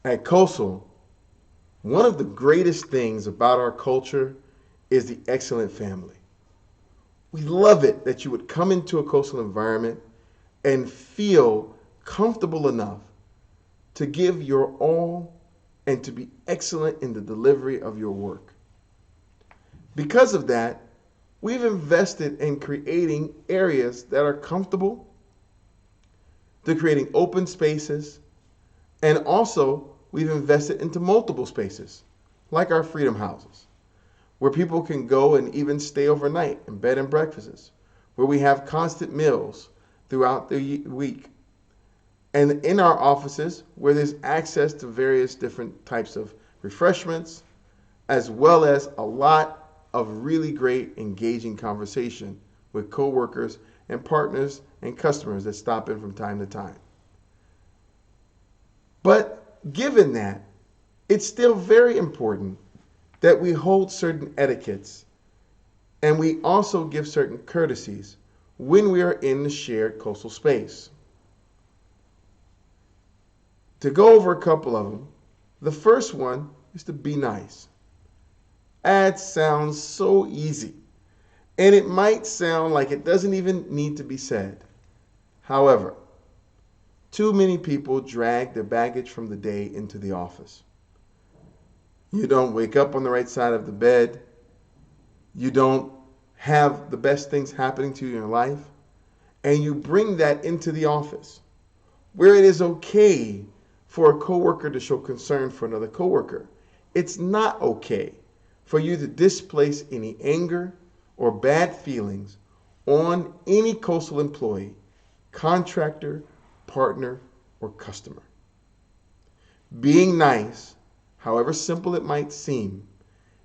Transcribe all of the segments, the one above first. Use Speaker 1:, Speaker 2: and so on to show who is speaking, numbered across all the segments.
Speaker 1: At QOSIL, one of the greatest things about our culture is the excellent family. We love it that you would come into a QOSIL environment and feel comfortable enough to give your all and to be excellent in the delivery of your work. Because of that, we've invested in creating areas that are comfortable, to creating open spaces, and also we've invested into multiple spaces, like our freedom houses, where people can go and even stay overnight in bed and breakfasts, where we have constant meals throughout the week, and in our offices where there's access to various different types of refreshments, as well as a lot of really great engaging conversation with coworkers and partners and customers that stop in from time to time. But given that, it's still very important that we hold certain etiquettes and we also give certain courtesies when we are in the shared coastal space. To go over a couple of them, the first one is to be nice. That sounds so easy, and it might sound like it doesn't even need to be said. However, too many people drag their baggage from the day into the office. You don't wake up on the right side of the bed. You don't have the best things happening to you in your life. And you bring that into the office, where it is okay for a coworker to show concern for another coworker. It's not okay for you to displace any anger or bad feelings on any QOSIL employee, contractor, partner, or customer. Being nice, however simple it might seem,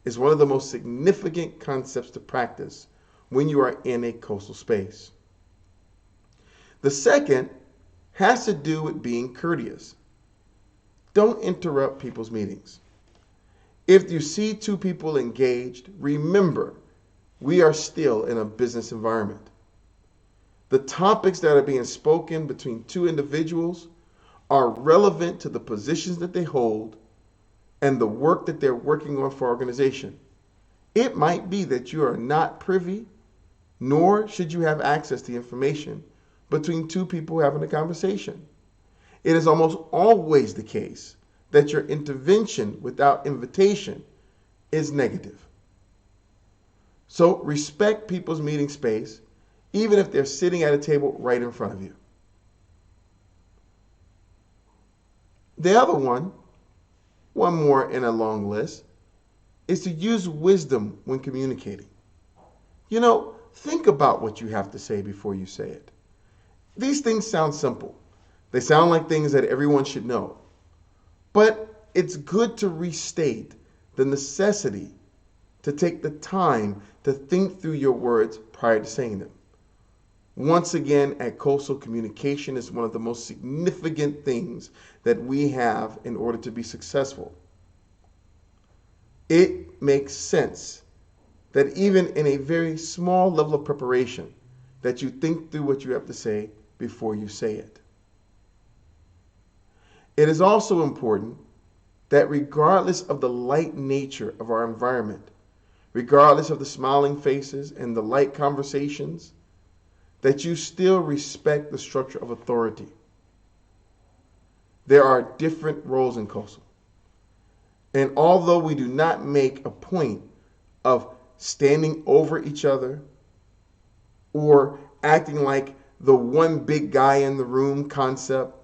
Speaker 1: is one of the most significant concepts to practice when you are in a QOSIL space. The second has to do with being courteous. Don't interrupt people's meetings. If you see two people engaged, remember, we are still in a business environment. The topics that are being spoken between two individuals are relevant to the positions that they hold and the work that they're working on for our organization. It might be that you are not privy, nor should you have access to information between two people having a conversation. It is almost always the case that your intervention without invitation is negative. So respect people's meeting space, even if they're sitting at a table right in front of you. The other one more in a long list, is to use wisdom when communicating. Think about what you have to say before you say it. These things sound simple. They sound like things that everyone should know. But it's good to restate the necessity to take the time to think through your words prior to saying them. Once again, at QOSIL, communication is one of the most significant things that we have in order to be successful. It makes sense that even in a very small level of preparation, that you think through what you have to say before you say it. It is also important that regardless of the light nature of our environment, regardless of the smiling faces and the light conversations, that you still respect the structure of authority. There are different roles in QOSIL. And although we do not make a point of standing over each other or acting like the one big guy in the room concept,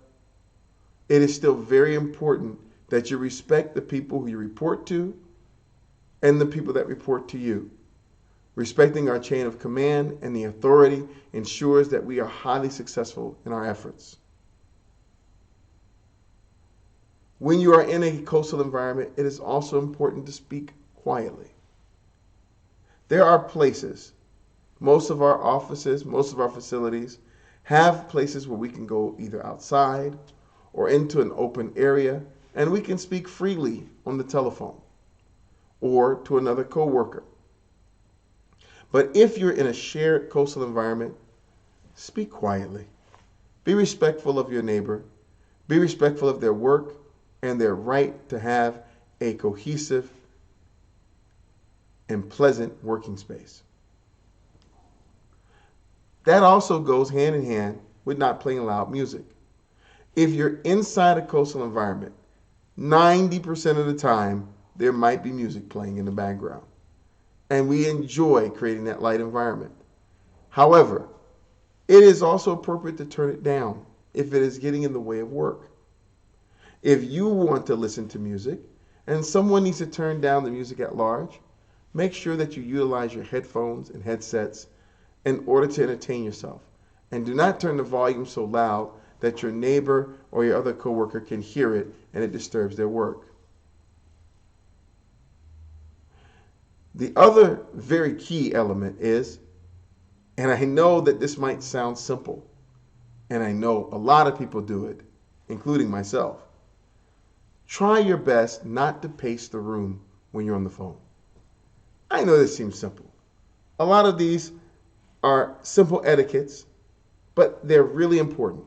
Speaker 1: it is still very important that you respect the people who you report to and the people that report to you. Respecting our chain of command and the authority ensures that we are highly successful in our efforts. When you are in a QOSIL environment, it is also important to speak quietly. There are places, most of our offices, most of our facilities have places where we can go either outside or into an open area and we can speak freely on the telephone or to another coworker. But if you're in a shared QOSIL environment, speak quietly. Be respectful of your neighbor. Be respectful of their work. and their right to have a cohesive and pleasant working space. That also goes hand in hand with not playing loud music. If you're inside a coastal environment, 90% of the time there might be music playing in the background. And we enjoy creating that light environment. However, it is also appropriate to turn it down if it is getting in the way of work. If you want to listen to music and someone needs to turn down the music at large, make sure that you utilize your headphones and headsets in order to entertain yourself. And do not turn the volume so loud that your neighbor or your other coworker can hear it and it disturbs their work. The other very key element is, and I know that this might sound simple, and I know a lot of people do it, including myself. Try your best not to pace the room when you're on the phone. I know this seems simple. A lot of these are simple etiquettes, but they're really important.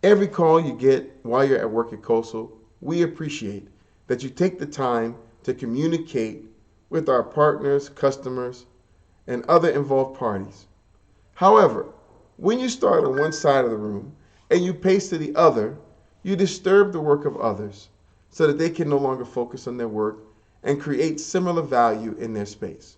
Speaker 1: Every call you get while you're at work at QOSIL, we appreciate that you take the time to communicate with our partners, customers, and other involved parties. However, when you start on one side of the room and you pace to the other, you disturb the work of others so that they can no longer focus on their work and create similar value in their space.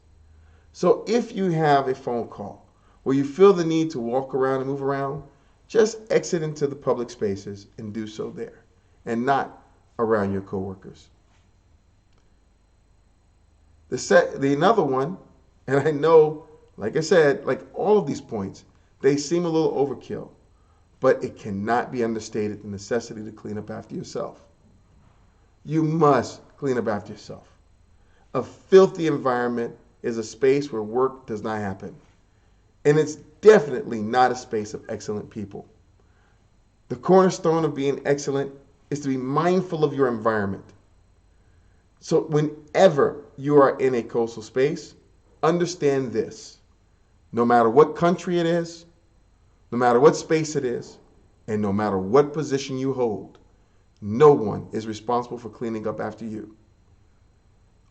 Speaker 1: So if you have a phone call where you feel the need to walk around and move around, just exit into the public spaces and do so there and not around your coworkers. Another one, and I know, like I said, like all of these points, they seem a little overkill, but it cannot be understated the necessity to clean up after yourself. You must clean up after yourself. A filthy environment is a space where work does not happen. And it's definitely not a space of excellent people. The cornerstone of being excellent is to be mindful of your environment. So whenever you are in a coastal space, understand this. No matter what country it is, no matter what space it is, and no matter what position you hold, no one is responsible for cleaning up after you.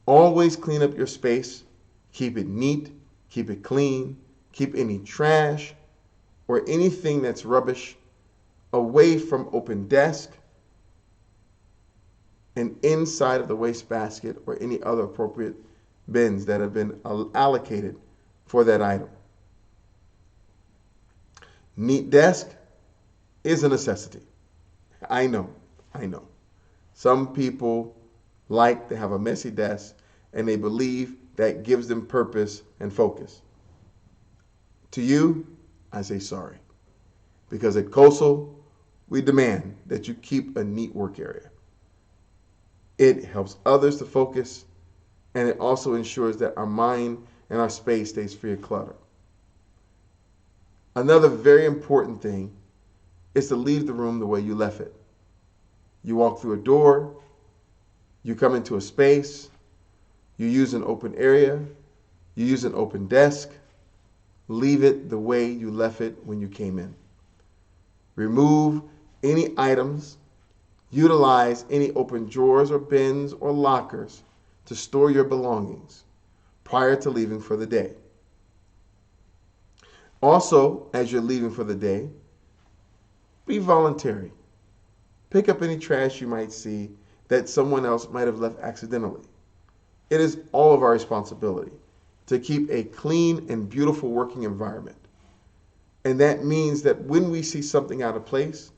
Speaker 1: Always clean up your space. Keep it neat, keep it clean, keep any trash or anything that's rubbish away from open desk and inside of the wastebasket or any other appropriate bins that have been allocated for that item. Neat desk is a necessity. I know. Some people like to have a messy desk and they believe that gives them purpose and focus. To you, I say sorry. Because at QOSIL, we demand that you keep a neat work area. It helps others to focus, and it also ensures that our mind and our space stays free of clutter. Another very important thing is to leave the room the way you left it. You walk through a door, you come into a space, you use an open area, you use an open desk, leave it the way you left it when you came in. Remove any items, utilize any open drawers or bins or lockers to store your belongings prior to leaving for the day. Also, as you're leaving for the day, be voluntary. Pick up any trash you might see that someone else might have left accidentally. It is all of our responsibility to keep a clean and beautiful working environment. And that means that when we see something out of place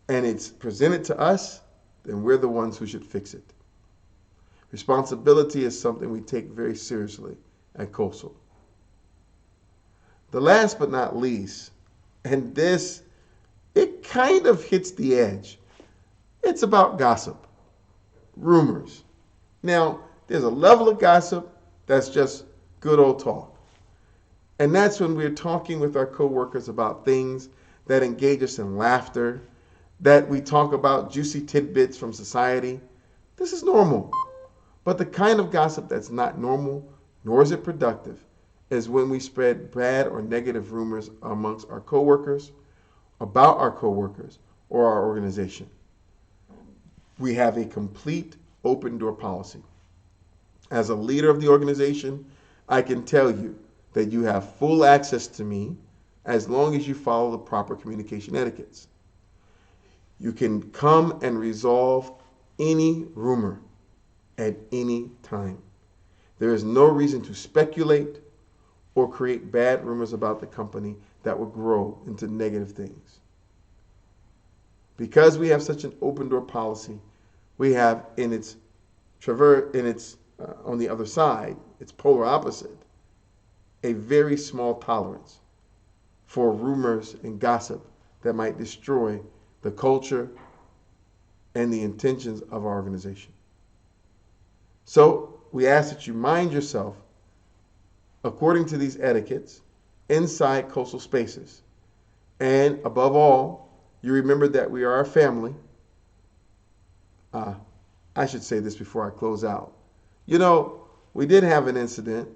Speaker 1: and it's presented to us, then we're the ones who should fix it. Responsibility is something we take very seriously at QOSIL. The last but not least, and this, it kind of hits the edge. It's about gossip, rumors. Now, there's a level of gossip that's just good old talk. And that's when we're talking with our coworkers about things that engage us in laughter, that we talk about juicy tidbits from society. This is normal. But the kind of gossip that's not normal, nor is it productive, is when we spread bad or negative rumors amongst our coworkers, about our coworkers, or our organization. We have a complete open door policy. As a leader of the organization, I can tell you that you have full access to me as long as you follow the proper communication etiquettes. You can come and resolve any rumor at any time. There is no reason to speculate or create bad rumors about the company that will grow into negative things. Because we have such an open door policy, we have on the other side, its polar opposite, a very small tolerance for rumors and gossip that might destroy the culture and the intentions of our organization. So we ask that you mind yourself according to these etiquettes inside coastal spaces. And above all, you remember that we are a family. I should say this before I close out. You know, we did have an incident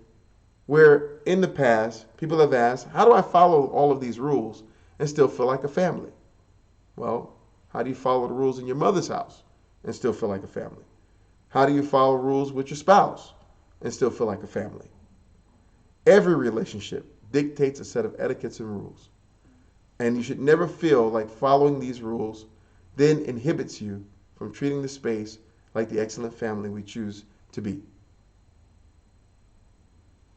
Speaker 1: where in the past, people have asked, how do I follow all of these rules and still feel like a family? Well, how do you follow the rules in your mother's house and still feel like a family? How do you follow rules with your spouse and still feel like a family? Every relationship dictates a set of etiquettes and rules. And you should never feel like following these rules then inhibits you from treating the space like the excellent family we choose to be.